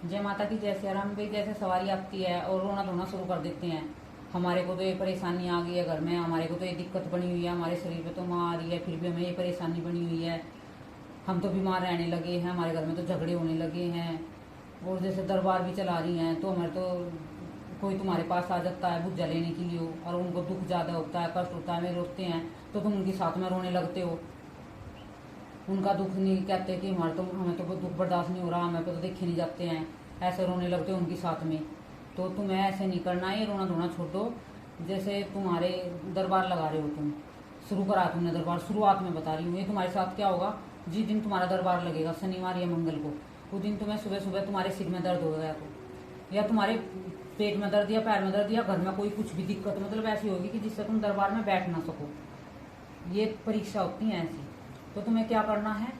जय माता की। जैसे राम भाई, जैसे सवारी आती है और रोना धोना शुरू कर देते हैं। हमारे को तो ये परेशानी आ गई है घर में, हमारे को तो ये दिक्कत बनी हुई है, हमारे शरीर पे तो माँ आ रही है, फिर भी हमें ये परेशानी बनी हुई है। हम तो बीमार रहने लगे हैं, हमारे घर में तो झगड़े होने लगे हैं। और जैसे दरबार भी चला रही हैं तो हमारे तो कोई तुम्हारे पास आ जाता है बुझा लेने के लिए और उनको दुख ज़्यादा होता है, कष्ट होता है, वे रोते हैं तो तुम उनके साथ में रोने लगते हो। उनका दुख नहीं कहते कि हमारे तो हमें तो दुख बर्दाश्त नहीं हो रहा, हमें तो देखे नहीं जाते हैं, ऐसे रोने लगते हो उनके साथ में। तो तुम्हें ऐसे नहीं करना है, ये रोना धोना छोड़ दो। जैसे तुम्हारे दरबार लगा रहे हो तुम, शुरू करा तुमने दरबार, शुरुआत में बता रही हूँ। ये तुम्हारे साथ क्या होगा, जिस दिन तुम्हारा दरबार लगेगा शनिवार या मंगल को, उस दिन तुम्हें सुबह सुबह तुम्हारे सिर में दर्द हो गया तो, या तुम्हारे पेट में दर्द या पैर में दर्द या घर में कोई कुछ भी दिक्कत मतलब ऐसी होगी कि जिससे तुम दरबार में बैठ ना सको। ये परीक्षा होती है ऐसी। तो तुम्हें क्या करना है,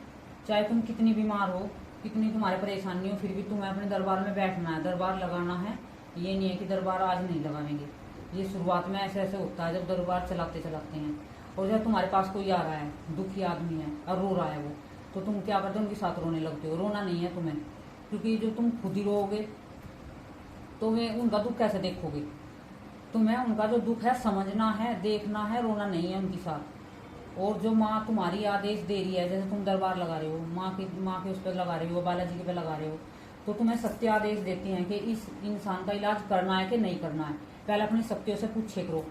चाहे तुम कितनी बीमार हो, कितनी तुम्हारे परेशानी हो, फिर भी तुम्हें अपने दरबार में बैठना है, दरबार लगाना है। ये नहीं है कि दरबार आज नहीं लगाएंगे। ये शुरुआत में ऐसे ऐसे होता है जब दरबार चलाते चलाते हैं। और जब तुम्हारे पास कोई आ रहा है, दुखी आदमी है और रो रहा है वो, तो तुम क्या करते हो, उनके साथ रोने लगते हो। रोना नहीं है तुम्हें, क्योंकि जो तुम खुद ही रोओगे तो वे उनका दुख कैसे देखोगे। तुम्हें उनका जो दुख है समझना है, देखना है, रोना नहीं है उनके साथ। और जो माँ तुम्हारी आदेश दे रही है, जैसे तुम दरबार लगा रहे हो, माँ के उस पर लगा रहे हो, बालाजी के पे लगा रहे हो, तो तुम्हें सत्य आदेश देती हैं कि इस इंसान का इलाज करना है कि नहीं करना है। पहले अपनी शक्तियों से पूछे करो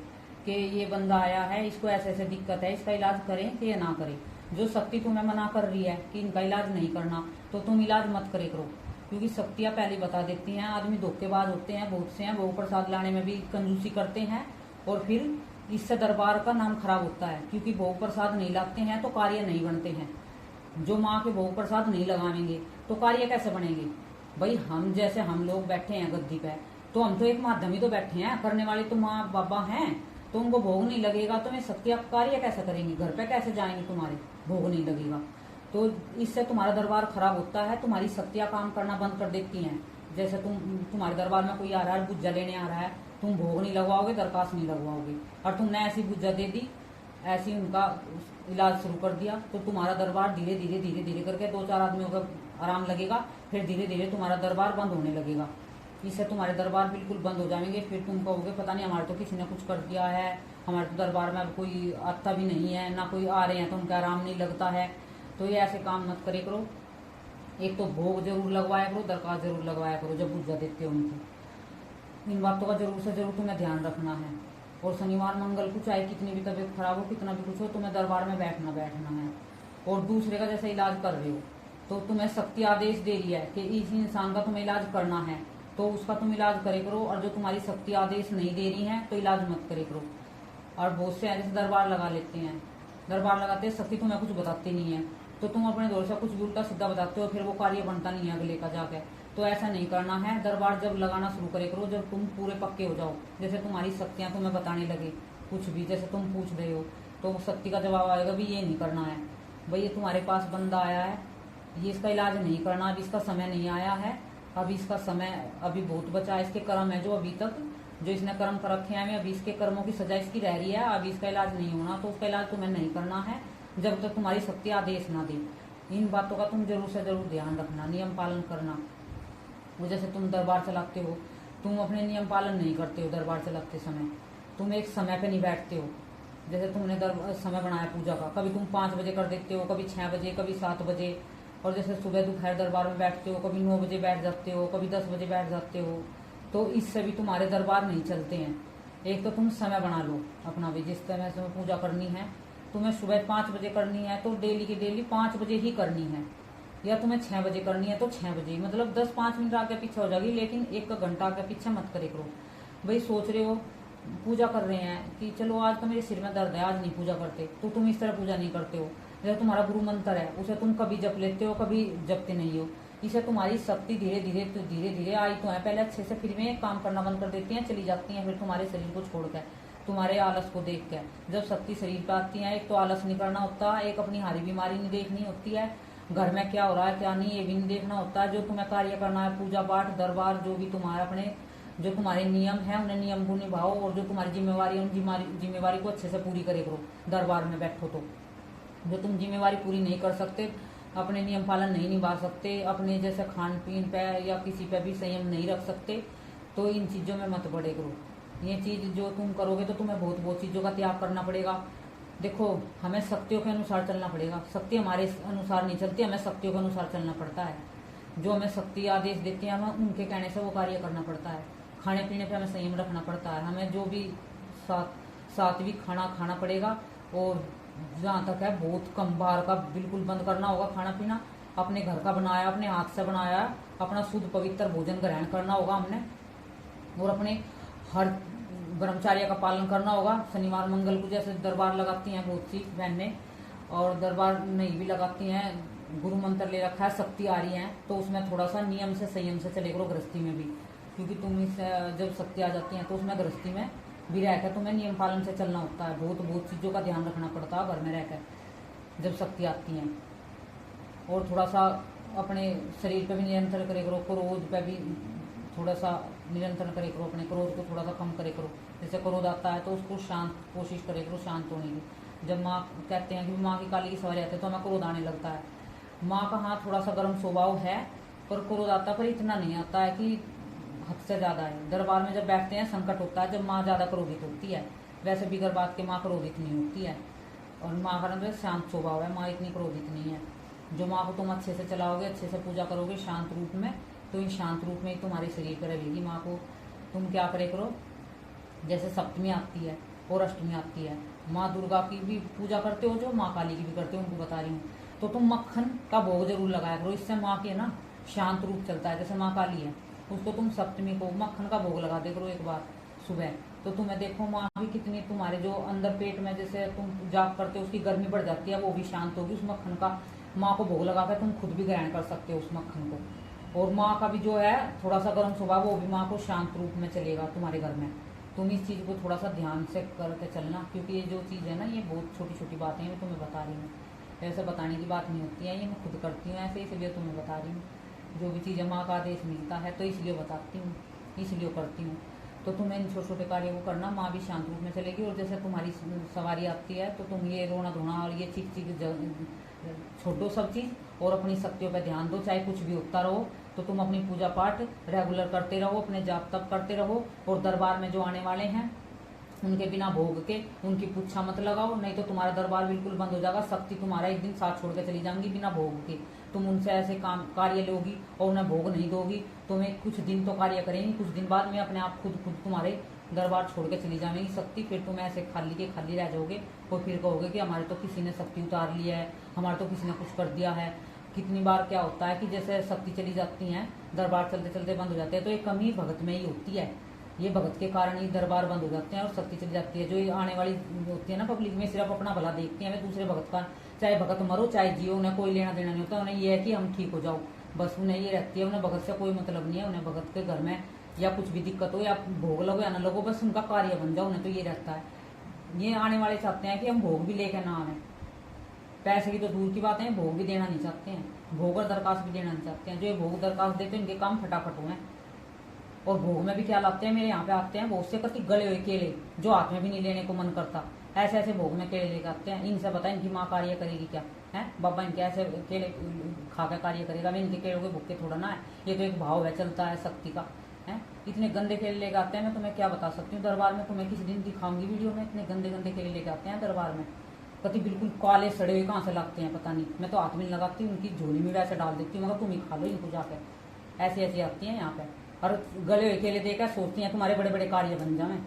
कि ये बंदा आया है, इसको ऐसे ऐसे दिक्कत है, इसका इलाज करें कि ना करें। जो शक्ति तुम्हें मना कर रही है कि इनका इलाज नहीं करना, तो तुम इलाज मत करे करो, क्योंकि शक्तियाँ पहले बता देती हैं। आदमी धोखेबाज होते हैं, बहुत से हैं, वो प्रसाद लाने में भी कंजूसी करते हैं और फिर इससे दरबार का नाम खराब होता है, क्योंकि भोग प्रसाद नहीं लाते हैं तो कार्य नहीं बनते हैं। जो माँ के भोग प्रसाद नहीं लगावेंगे तो कार्य कैसे बनेंगे। भाई हम जैसे हम लोग बैठे हैं गद्दी पे, तो हम तो एक माध्यम ही तो बैठे हैं, करने वाले तो माँ बाबा हैं। तो उनको भोग नहीं लगेगा तो मैं शक्तियाँ कार्य कैसे करेंगी, घर पे कैसे जाएंगे, तुम्हारे भोग नहीं लगेगा। तो इससे तुम्हारा दरबार खराब होता है, तुम्हारी शक्तियाँ काम करना बंद कर देती हैं। जैसे तुम्हारे दरबार में कोई आ रहा है, बुज्जा लेने आ रहा है, तुम भोग नहीं लगवाओगे, दरखास्त नहीं लगवाओगे, और तुमने ऐसी बुज्जा दे दी, ऐसी उनका इलाज शुरू कर दिया, तो तुम्हारा दरबार धीरे धीरे धीरे धीरे करके 2-4 आदमियों का आराम लगेगा, फिर धीरे धीरे तुम्हारा दरबार बंद होने लगेगा। इससे तुम्हारे दरबार बिल्कुल बंद हो जाएंगे। फिर तुम कहोगे पता नहीं हमारे तो किसी ने कुछ कर दिया है, हमारे तो दरबार में अब कोई आता भी नहीं है, ना कोई आ रहे हैं तो उनका आराम नहीं लगता है। तो ये ऐसे काम मत करे करो। एक तो भोग जरूर लगवाया करो, दरखास्त जरूर लगवाया करो जब बुज्जा देते हो उनकी। इन बातों का जरूर से जरूर तुम्हें ध्यान रखना है। और शनिवार मंगल को चाहे कितनी भी तबीयत खराब हो, कितना भी कुछ हो, तुम्हें दरबार में बैठना है। और दूसरे का जैसे इलाज कर रहे हो, तो तुम्हें शक्ति आदेश दे रही है कि इस इंसान का तुम्हें इलाज करना है, तो उसका तुम इलाज करे करो। और जो तुम्हारी शक्ति आदेश नहीं दे रही है तो इलाज मत करे करो। और बहुत से जैसे दरबार लगा लेते हैं, दरबार लगाते हैं, शक्ति तुम्हें कुछ बताती नहीं है, तो तुम अपने दौर से कुछ भी उल्टा सीधा बताते हो, फिर वो कार्य बनता नहीं है अगले का जाके। तो ऐसा नहीं करना है। दरबार जब लगाना शुरू करे करो जब तुम पूरे पक्के हो जाओ, जैसे तुम्हारी शक्तियाँ तुम्हें बताने लगे कुछ भी, जैसे तुम पूछ रहे हो, तो शक्ति का जवाब आएगा भी ये नहीं करना है, भाई ये तुम्हारे पास बंदा आया है, ये इसका इलाज नहीं करना, अभी इसका समय नहीं आया है, अभी इसका समय अभी बहुत बचा है, इसके कर्म है जो अभी तक जो इसने कर्म कर रखे हैं, अभी इसके कर्मों की सजा इसकी रह रही है, अभी इसका इलाज नहीं होना, तो उसका इलाज तुम्हें नहीं करना है जब तक तुम्हारी शक्ति आदेश ना दे। इन बातों का तुम जरूर से जरूर ध्यान रखना, नियम पालन करना। वो जैसे तुम दरबार चलाते हो, तुम अपने नियम पालन नहीं करते हो दरबार चलाते समय, तुम एक समय पे नहीं बैठते हो। जैसे तुमने समय बनाया पूजा का, कभी तुम 5 बजे कर देते हो, कभी 6 बजे, कभी 7 बजे। और जैसे सुबह दोपहर दरबार में बैठते हो, कभी 9 बजे बैठ जाते हो, कभी 10 बजे बैठ जाते हो, तो इससे भी तुम्हारे दरबार नहीं चलते हैं। एक तो तुम समय बना लो अपना भी, जिस समय से पूजा करनी है, तुम्हें सुबह 5 बजे करनी है तो डेली की डेली 5 बजे ही करनी है, या तुम्हें 6 बजे करनी है तो 6 बजे, मतलब 10-5 मिनट आगे पीछे हो जाएगी, लेकिन 1 घंटा आगे पीछे मत करे करो। भाई सोच रहे हो पूजा कर रहे हैं कि चलो आज तो मेरे सिर में दर्द है, आज नहीं पूजा करते, तो तुम इस तरह पूजा नहीं करते हो। जैसे तुम्हारा गुरु मंत्र है, उसे तुम कभी जप लेते हो, कभी जपते नहीं हो। इसे तुम्हारी शक्ति धीरे धीरे आई तो है पहले अच्छे से, फिर में काम करना बंद कर देती हैं, चली जाती हैं, फिर तुम्हारे शरीर को छोड़कर, तुम्हारे आलस को देख कर। जब शक्ति शरीर पर आती है, एक तो आलस नहीं करना होता, एक अपनी हारी बीमारी नहीं देखनी होती है, घर में क्या हो रहा है क्या नहीं ये भी नहीं देखना होता है। जो तुम्हें कार्य करना है, पूजा पाठ दरबार जो भी तुम्हारा अपने जो तुम्हारे नियम है, उन्हें नियम को निभाओ, और जो तुम्हारी जिम्मेवारी है उन जिम्मेवारी को अच्छे से पूरी करे करो। दरबार में बैठो तो जो तुम जिम्मेवारी पूरी नहीं कर सकते, अपने नियम पालन नहीं निभा सकते, अपने जैसे खान पीन पे या किसी पे भी संयम नहीं रख सकते, तो इन चीज़ों में मत पड़े करो। ये चीज़ जो तुम करोगे तो तुम्हें बहुत बहुत चीज़ों का त्याग करना पड़ेगा। देखो, हमें शक्तियों के अनुसार चलना पड़ेगा। शक्ति हमारे अनुसार नहीं चलती, हमें शक्तियों के अनुसार चलना पड़ता है। जो हमें शक्ति आदेश देती है, हमें उनके कहने से वो कार्य करना पड़ता है। खाने पीने पे हमें संयम रखना पड़ता है। हमें जो भी सात्विक खाना खाना पड़ेगा, और जहाँ तक है बहुत कम बाहर का बिल्कुल बंद करना होगा खाना पीना। अपने घर का बनाया, अपने हाथ से बनाया, अपना शुद्ध पवित्र भोजन ग्रहण करना होगा हमने। और अपने हर ब्रह्मचार्य का पालन करना होगा। शनिवार मंगल को जैसे दरबार लगाती हैं बहुत सी बहनें, और दरबार नहीं भी लगाती हैं, गुरु मंत्र ले रखा है, शक्ति आ रही है, तो उसमें थोड़ा सा नियम से संयम से चले करो गृहस्थी में भी। क्योंकि तुम इस जब शक्ति आ जाती है तो उसमें गृहस्थी में भी रहकर तुम्हें नियम पालन से चलना होता है। बहुत चीज़ों का ध्यान रखना पड़ता है घर में रहकर जब शक्ति आती है। और थोड़ा सा अपने शरीर पे भी नियंत्रण करे करो, क्रोध पे भी थोड़ा सा नियंत्रण करे करो, अपने क्रोध को थोड़ा सा कम करे करो। जैसे क्रोध आता है तो उसको शांत कोशिश करे करो, शांत होने की। जब माँ कहते हैं कि माँ की काली की सवारी आती है तो हमें क्रोध आने लगता है। माँ का हाँ थोड़ा सा गर्म स्वभाव है, पर क्रोध आता है, पर इतना नहीं आता है कि हद से ज़्यादा है। दरबार में जब बैठते हैं संकट होता है जब माँ ज़्यादा क्रोधित होती है। वैसे बिगर बात के माँ क्रोधित नहीं होती है, और माँ का मतलब शांत स्वभाव है, माँ इतनी क्रोधित नहीं है। जो माँ को तुम अच्छे से चलाओगे, अच्छे से पूजा करोगे शांत रूप में, तो इन शांत रूप में ही तुम्हारे शरीर पर रहेगी माँ को। तुम क्या करे करो, जैसे सप्तमी आती है और अष्टमी आती है, माँ दुर्गा की भी पूजा करते हो, जो माँ काली की भी करते हो, उनको बता रही हूँ, तो तुम मक्खन का भोग जरूर लगाया करो। इससे माँ के ना शांत रूप चलता है। जैसे माँ काली है, उसको तुम सप्तमी को मक्खन का भोग लगा दे करो एक बार सुबह, तो तुम्हें देखो माँ भी कितनी, तुम्हारे जो अंदर पेट में जैसे तुम जाप करते हो उसकी गर्मी बढ़ जाती है, वो भी शांत होगी। उस मक्खन का माँ को भोग लगा कर तुम खुद भी ग्रहण कर सकते हो उस मक्खन को। और माँ का भी जो है थोड़ा सा गर्म स्वभाव, वो भी माँ को शांत रूप में चलेगा तुम्हारे घर में। तुम इस चीज़ को थोड़ा सा ध्यान से करके चलना, क्योंकि ये जो चीज़ है ना, ये बहुत छोटी छोटी बातें हैं, मैं तुम्हें बता रही हूँ। ऐसे बताने की बात नहीं होती है, ये मैं खुद करती हूँ ऐसे, इसलिए तुम्हें बता रही हूँ। जो भी चीज़ें माँ का आदेश मिलता है तो इसलिए बताती हूँ, इसलिए करती हूँ। तो तुम्हें इन छोटे छोटे कार्यों को करना, माँ भी शांत रूप में चलेगी। और जैसे तुम्हारी सवारी आती है तो तुम ये रोना धोना और ये चीख छोड़ो सब चीज़, और अपनी शक्तियों पर ध्यान दो। चाहे कुछ भी होता रहो, तो तुम अपनी पूजा पाठ रेगुलर करते रहो, अपने जाप तप करते रहो। और दरबार में जो आने वाले हैं उनके बिना भोग के उनकी पुच्छा मत लगाओ, नहीं तो तुम्हारा दरबार बिल्कुल बंद हो जाएगा। शक्ति तुम्हारा एक दिन साथ छोड़ के चली जाएंगी बिना भोग के। तुम उनसे ऐसे काम कार्य लोगी और उन्हें भोग नहीं दोगी, तुम्हें कुछ दिन तो कार्य करेंगी, कुछ दिन बाद में अपने आप खुद तुम्हारे दरबार छोड़ के चली जाएंगी शक्ति। फिर तुम ऐसे खाली के खाली रह जाओगे, और फिर कहोगे कि हमारे तो किसी ने शक्ति उतार लिया है, हमारे तो किसी ने कुछ कर दिया है। कितनी बार क्या होता है कि जैसे शक्ति चली जाती हैं, दरबार चलते चलते बंद हो जाते हैं, तो ये कमी भगत में ही होती है। ये भगत के कारण ही दरबार बंद हो जाते हैं और शक्ति चली जाती है। जो ये आने वाली होती है ना पब्लिक में, सिर्फ अपना भला देखती है, वे दूसरे भगत का, चाहे भगत मरो चाहे जियो, उन्हें कोई लेना देना नहीं होता। उन्हें ये है कि हम ठीक हो जाओ, बस उन्हें ये रहती है। उन्हें भगत से कोई मतलब नहीं है। उन्हें भगत के घर में या कुछ भी दिक्कत हो, या भोग लगो या ना लगो, बस उनका कार्य बन जाओ, उन्हें तो ये रहता है। ये आने वाले चाहते हैं कि हम भोग भी लेकर ना आए, पैसे की तो दूर की बात है, भोग भी देना नहीं चाहते हैं, भोग और दरखास्त भी देना नहीं चाहते हैं। जो ये भोग दरखास्त देते हैं इनके काम फटाफट हुए। और भोग में भी क्या लाते हैं, मेरे यहाँ पे आते हैं बहुत से कति गले हुए केले, जो हाथ में भी नहीं लेने को मन करता, ऐसे ऐसे भोग में केले लेकर आते हैं। इनसे पता है इनकी माँ कार्य करेगी क्या है, बाबा इनके ऐसे केले खा कर कार्य करेगा। मैं इनके केलों के भूखे थोड़ा ना है, ये तो एक भाव है चलता है शक्ति का है। इतने गंदे केले लेकर आते हैं, मैं तुम्हें क्या बता सकती हूँ। दरबार में तुम्हें किसी दिन दिखाऊंगी वीडियो में, इतने गंदे गंदे केले लेकर आते हैं दरबार में, कति बिल्कुल काले सड़े हुए कहाँ से लगते हैं पता नहीं। मैं तो हाथ में लगाती हूँ, उनकी झोली में वैसे डाल देती हूँ, मगर तुम ही खा लो इनको जाकर। ऐसी ऐसी आती हैं यहाँ पे, और गले हुए केले देकर सोचती हैं तुम्हारे बड़े बड़े कार्य बन जाए।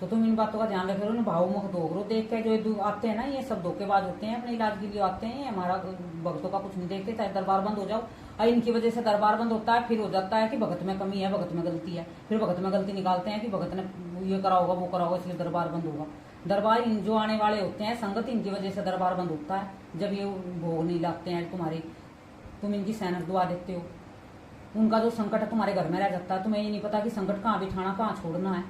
तो तुम इन बातों का ध्यान रखो, ना भाव मुख दो करो। देख के जो आते हैं ना, ये सब धोखेबाज होते हैं, अपने इलाज के लिए आते हैं। हमारा भक्तों का कुछ नहीं देखते, चाहे दरबार बंद हो जाओ। और इनकी वजह से दरबार बंद होता है, फिर हो जाता है कि भगत में कमी है, भगत में गलती है। फिर भगत में गलती निकालते हैं कि भगत ने ये करा होगा वो करा होगा, इसलिए दरबार बंद होगा। दरबार जो आने वाले होते हैं संगत, इनकी वजह से दरबार बंद होता है। जब ये भोग नहीं लाते हैं तुम्हारे, तुम इनकी सैनक दुआ देते हो, उनका जो संकट है तुम्हारे घर में रह जाता है। तुम्हें ये नहीं पता कि संकट कहाँ बिठाना, कहाँ छोड़ना है।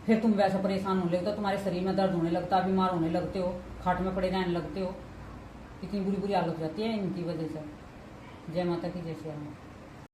फिर तुम वैसा परेशान होने लगते हो, तुम्हारे शरीर में दर्द होने लगता है, बीमार होने लगते हो, खाट में पड़े रहने लगते हो। इतनी बुरी बुरी हालत हो जाती है इनकी वजह से। जय माता की, जय श्री राम।